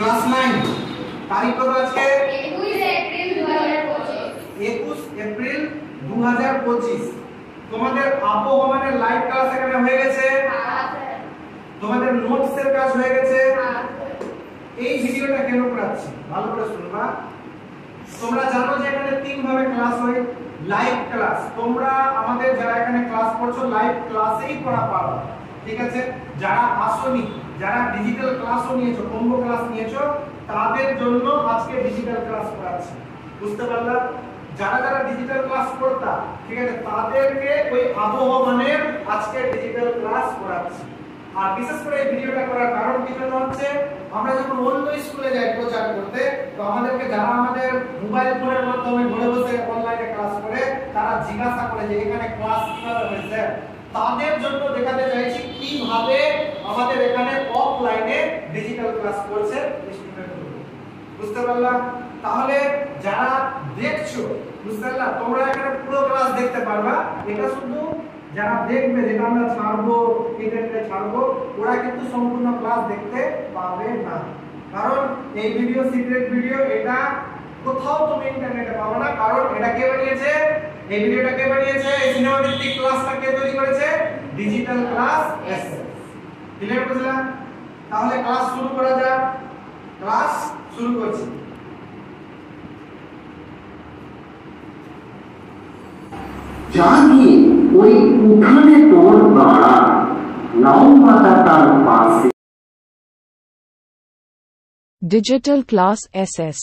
Class 9 তারিখ কত আজকে 21 এপ্রিল 2025 তোমাদের আবহমানের লাইভ ক্লাস এখানে হয়ে গেছে। তোমাদের নোটস এর কাজ হয়ে গেছে। এই ভিডিওটা কেন করাচ্ছি ভালো করে শুনবা। তোমরা জানো যে এখানে তিন ভাবে ক্লাস হয়। লাইভ ক্লাস, তোমরা আমাদের যারা এখানে ক্লাস করছো লাইভ ক্লাসেই পড়া পারো, ঠিক আছে। যারা আসোনি, যারা ডিজিটাল ক্লাসও নিয়েছো, কম্বো ক্লাস নিয়েছো, তাদের জন্য আজকে ডিজিটাল ক্লাস করাচ্ছি, বুঝতে পারলা। যারা যারা ডিজিটাল ক্লাস করতা, ঠিক আছে, তাদেরকে ওই আবহমানের আজকে ডিজিটাল ক্লাস করাচ্ছি। আর বিশেষ করে এই ভিডিওটা করার কারণ কি জন্য হচ্ছে, আমরা যখন অন্য স্কুলে যাই প্রচার করতে, তো আমাদেরকে যারা আমাদের মোবাইল ফোনের মাধ্যমে ঘরে বসে অনলাইনে ক্লাস করে, তারা জিজ্ঞাসা করে যে এখানে ক্লাস কিভাবে হয়েছে। তাদের জন্য দেখাতে চাইছি কিভাবে আমাদের এখানে অফলাইনে ডিজিটাল ক্লাস করছে স্টুডেন্টগুলো, বুঝতে পারলা। তাহলে যারা দেখছো, বুঝতে পারলা, তোমরা এখানে পুরো ক্লাস দেখতে পারবা। এটা শুধু যারা দেখবে, যেটা আমরা ছাড়বো ইন্টারনেটে ছাড়বো, ওরা কিন্তু সম্পূর্ণ ক্লাস দেখতে পাবে না, কারণ এই ভিডিও সিক্রেট ভিডিও, এটা কোথাও তুমি ইন্টারনেটে পাবে না। কারণ এটা কে বানিয়েছে, এই ভিডিওটা কে বানিয়েছে, এই সিনেমা ভিত্তিক ক্লাসটা কে তৈরি করেছে, ডিজিটাল ক্লাস এসএস। ক্লিয়ার বুঝলা। তাহলে ক্লাস শুরু করা যাক। ক্লাস শুরু করছি। জাগিয়ে ওই উঠানে তোর বাড়া লাউ পাতা তার পাশে। Digital Class SS